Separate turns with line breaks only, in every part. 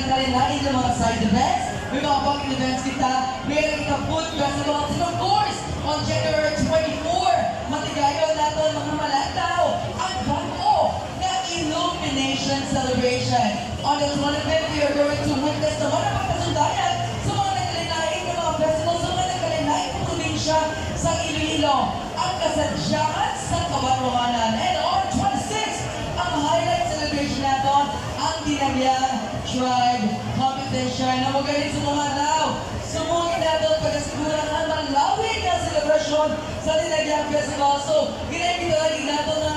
kalinain ng mga side events. May mga bucket events kita. Meron kita food festivals. And of course, on January 24, matigayon natin mga malantaw ang bago na illumination celebration. On the 25th, we are going to witness the mga pagkasundayan sa mga nagkalinain ng mga festivals sa mga nagkalinain ng probinsya sa Iloilo. Ang kasadyakan sa kabarunganan. And on 26th, ang highlight celebration natin, ang Dinagyang Tribe Competition na magaling sa mga araw. Sumungin natin pagkasigura ng malawig na celebration sa Dinagyang Festival. So, ginagin lagi natin na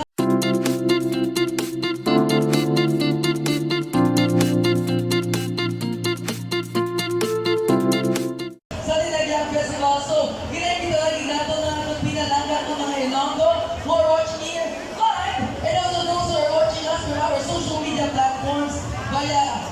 sa Dinagyang Festival. So, ginagin lagi natin na pinalanggan ng mga Ilonggo who are watching here live and also those who are watching us from our social media platforms via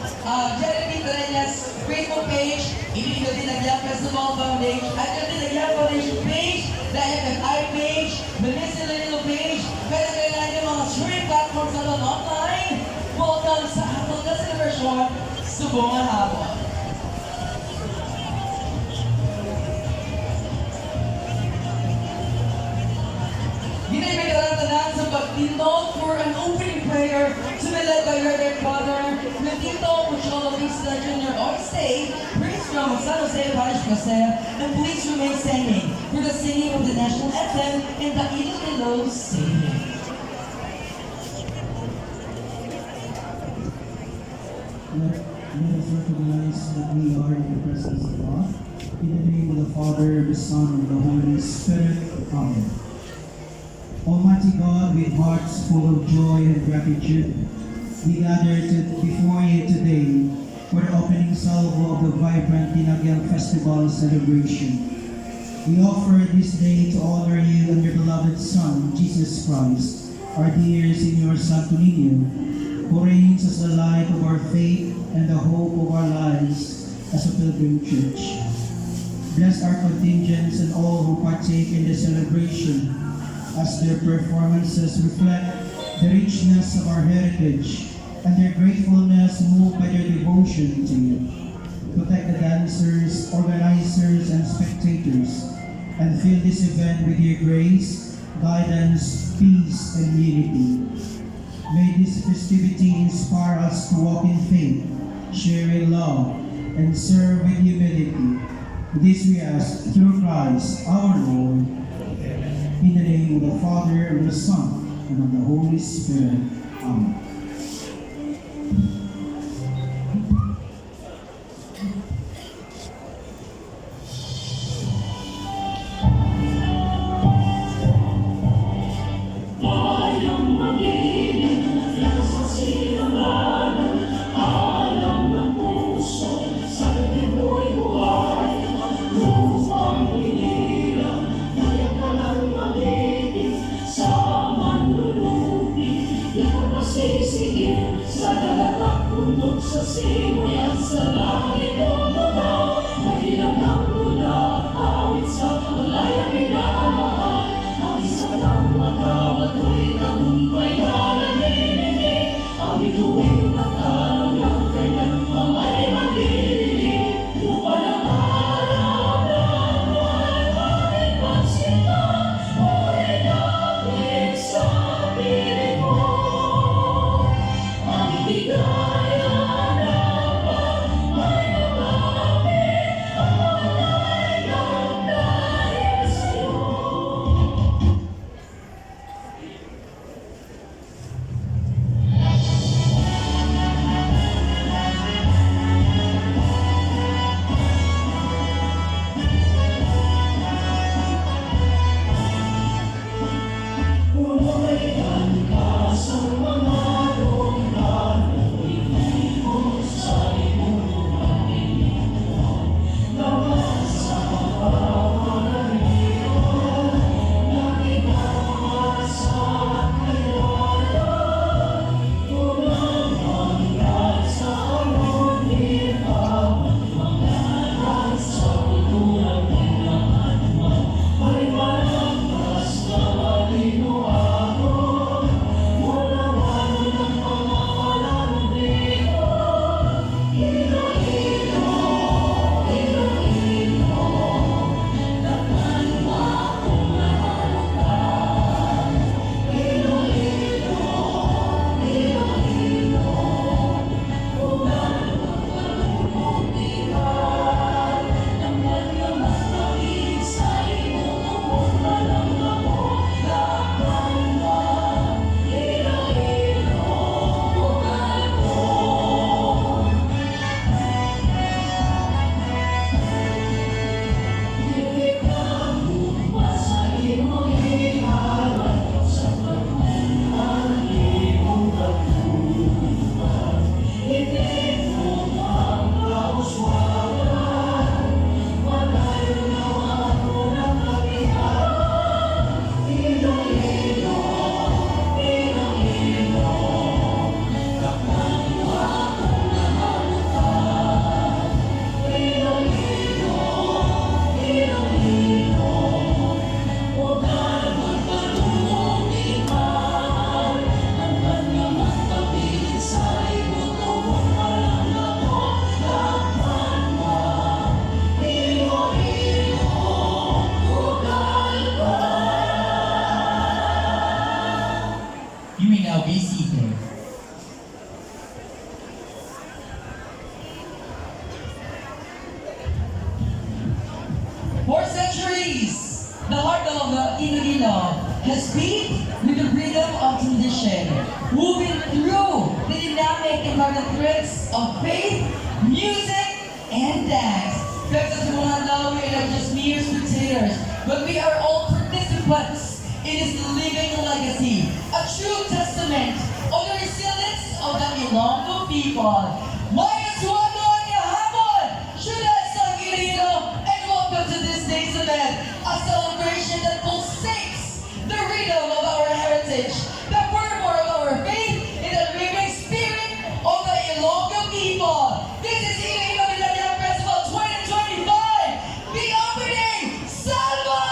Jeremy Tereñas Facebook page, Iloilo Dinagyang Festival Foundation, at yung Dinagyang Foundation page, the FFI page, the Miss Iloilo page, kaya kailangan yung mga streaming platforms na doon online. Welcome sa atong na celebration, Subungan Hapon. Ginibigyan tanan sa pagtindog for an opening prayer to be led by Reverend Father Tito Pucholo Vista Jr. on stage, priest from San Jose Parish Paseo, and please remain standing for the singing of the national anthem in the Iloilo Stadium.
Let us recognize that we are in the presence of God. In the name of the Father, the Son, and the Holy Spirit. Amen. Almighty God, with hearts full of joy and gratitude, we gather before you today for the opening salvo of the vibrant Dinagyang Festival celebration. We offer this day to honor you and your beloved Son, Jesus Christ, our dear Señor Santo Niño, who reigns as the light of our faith and the hope of our lives as a pilgrim church. Bless our contingents and all who partake in the celebration, as their performances reflect the richness of our heritage and their gratefulness moved by their devotion to you. Protect the dancers, organizers, and spectators, and fill this event with your grace, guidance, peace, and unity. May this festivity inspire us to walk in faith, share in love, and serve with humility. This we ask through Christ our Lord. In the name of the Father, and the Son, and of the Holy Spirit. Amen.
Sa dalagang bundok sa simoy at sa langit o mga mahilang ng luna, awit sa malayang inaamahan, ang isang ng magkawatoy ng mumbay na nanininig, awit tuwing magkaraw ng kanyang mamay magdidilig, lupa ng araw ng buwan, aming pagsita, uri namin sa piling mo. Bigaya na pag may mga
Iloilo has beat with the rhythm of tradition, moving through the dynamic and threads of faith, music, and dance. Because we are not just mere spectators, but we are all participants. It is the living legacy, a true testament of the resilience of the Ilonggo people. Maya Suwano niya hapon! Syudad sa Iloilo, and welcome to this day's event, a celebration that pulsates the rhythm of our heritage, the fervor of our faith, and the living spirit of the Ilonggo people. This is Iloilo Millennium Festival 2025, the opening salvo!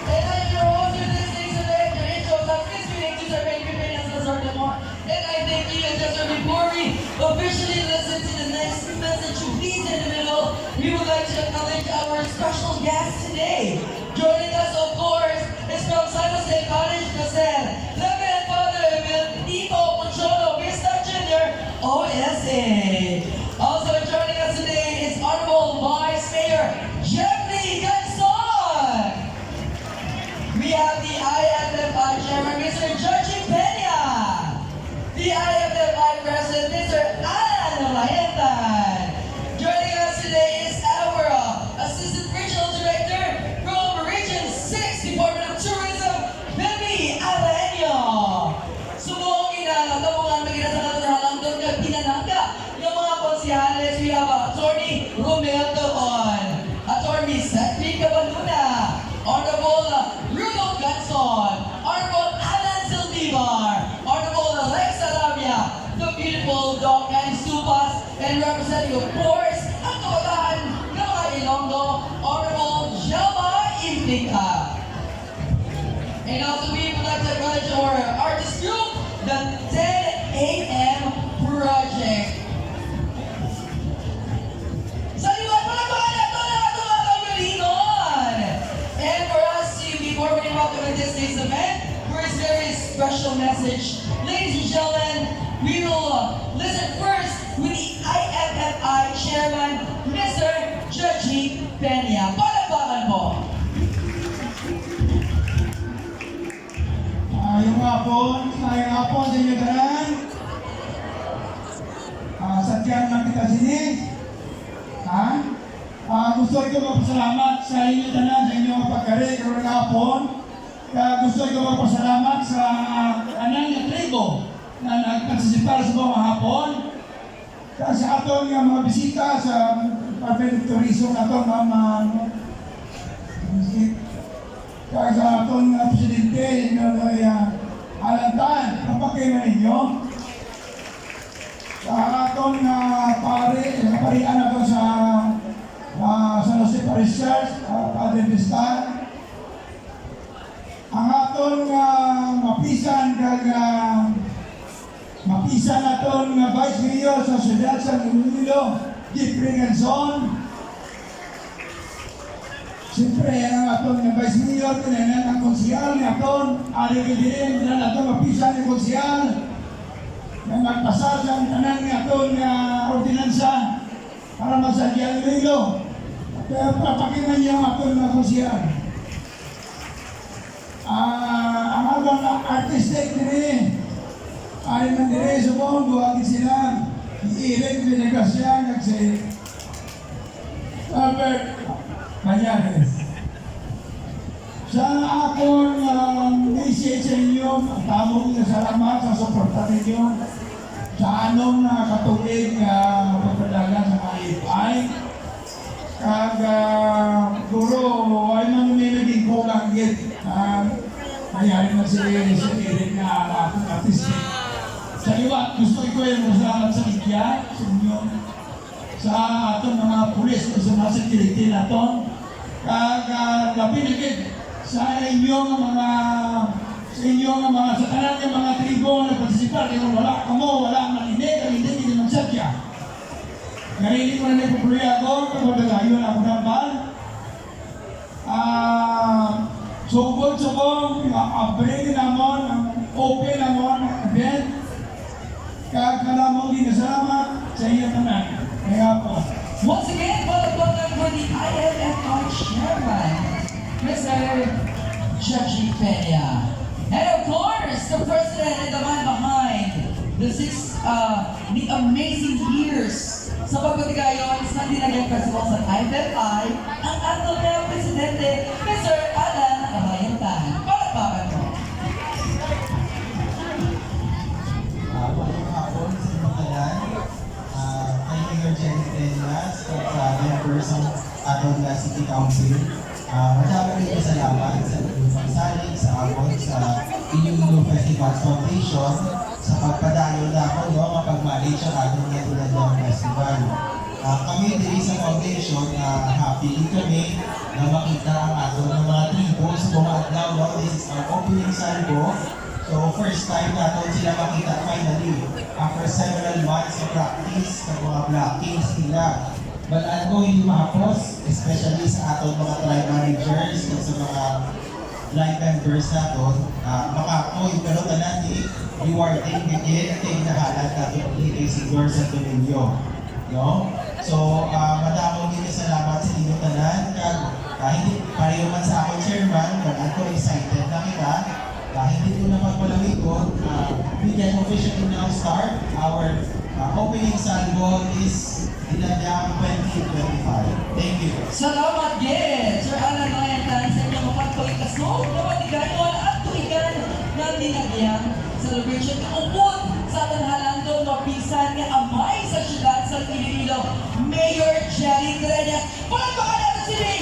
And I am your host for this day's event, your intro of this meeting to the main as a sort of more. And I thank you, and just before we officially listen to the next message, please in the middle, we would like to acknowledge our special guest today. Joining us, of course, is from San Jose College, Casel, Reverend Father Tito Poncholo Vista Jr., OSA. Also joining us today is Honorable Vice Mayor Jeffrey Ganson. We have the IFFI Chairman, Mr. Georgie Peña. The IFFI President, Mr. Alan Olayentan. Joining us today is our Assistant Regional Director from Region 6, Department of Tourism, Baby Alenio. Sumuong inalatabungan magiging sa natuhalang doon kag pinanangga yung mga konsihales. We have Attorney Romel Doon, Attorney Cedric Cabanduna, Honorable Rudolph Ganson, Honorable Alan Silvivar, Honorable Rex Arabia, the beautiful Doc and Supas, and representing, of course, ang kabataan ng mga Ilonggo, Honorable Jama Implica. And also we would like to acknowledge our artist group, the 10 a.m. Project. Sa liwan, palagpakan na ito na ito mga kaugalingon! And for us, before we welcome in this day's event, for his very special message, ladies and gentlemen, we will listen first with the IFFI Chairman, Mr. Georgie Peña. Palagpakan po!
Yung hapon sa inyo tanan. Sadyan lang kita sini. Gusto ko magpasalamat sa inyo tanan, sa inyong pagkari karong hapon. Gusto ko magpasalamat sa anang nga tribo na nagpartisipar sa mga hapon. Sa atong mga bisita sa Department of Tourism atong kaya sa atong presidente, Alantan, napakailan ninyo. Sa atong parian ako sa San Jose Parish Church, Padre Vistal. Ang atong mapisan atong Vice Mayor sa Ciudad San Iloilo, Jeffrey Ganson. Siyempre, ang atong Vice Mayor, tinanan ang konsyal ni aton, ari kadirin, tinanan atong mapisan ni konsyal, na nagpasal sa tanan ni aton ordinansa para masadya ang Iloilo. Kaya papakingan niyo ang aton na konsyal. Ang atong artistic diri, ay man diri sa buong buwagin sila, iirin binagasya, nagsay, Albert Mañanes. Sa akong message sa inyo, tamong salamat sa suporta ninyo sa anong katuig pagpadagan sa IFI. Kag guro, ay man naging kulang git. Mayari na si Eric na akong artistic. Sa liwat, gusto ko yung masalamat sa media, sa inyo, sa atong mga pulis, sa mga security naton. Kag lapinigid sa inyong mga sa tanan ng mga tribo na partisipar, kaya wala kamo, wala maninig, ang hindi naman sadya. Narinig ko na nagpupuloy ako, kapag nagayon ako ng bal. Sugod sa kong, upgrade namon, open namon ang event. Kag kalamong ginasalamat sa iyo tanan. Kaya po.
Once again, palagpakan Sir Judgy Peña. And of course, the president and the man behind the amazing years sa pagbutigayon sa Dinagyang Festival sa IFFI, ang ato na presidente, Mr. Alan Arayantan. Palakpakan mo.
Magandang hapon sa inyong kanan. Kay Mayor Jenny Peñas at sa members ng atong City Council. Maraming salamat sa inyong pagsalig sa abot sa Iloilo Festival Foundation sa pagpadayo na ako mapag-manage ang atong Natuladyang Festival. Kami diri sa foundation, happy kami na makita ang atong mga tribo sa mga adlaw. This is our opening salvo. So first time natin sila makita finally after several months of practice ng mga blockings nila. Balaan ko hindi mahapos, especially sa atong mga tribe managers at sa mga line members natin. Makakoy, pero tanan ni rewarding again at yung nahalat natin ulit si George at Dominio. No? So, madamong din salamat sa inyo tanan. Hindi pareho man sa akong chairman, balaan ko excited na kita. Hindi ko na magpalamig ko, we can officially now start our opening salvo is Dinagyang 2025. Thank you.
Salamat din, Sir Alan Arayantan, sa inyong mapagpagkasnog na matigayon at tuigan ng Dinagyang celebration. Kaupot sa tanhalan doon, mapisan nga amay sa syudad sa Iloilo, Mayor Jenny Treñas. Palagpakan natin si Mayor!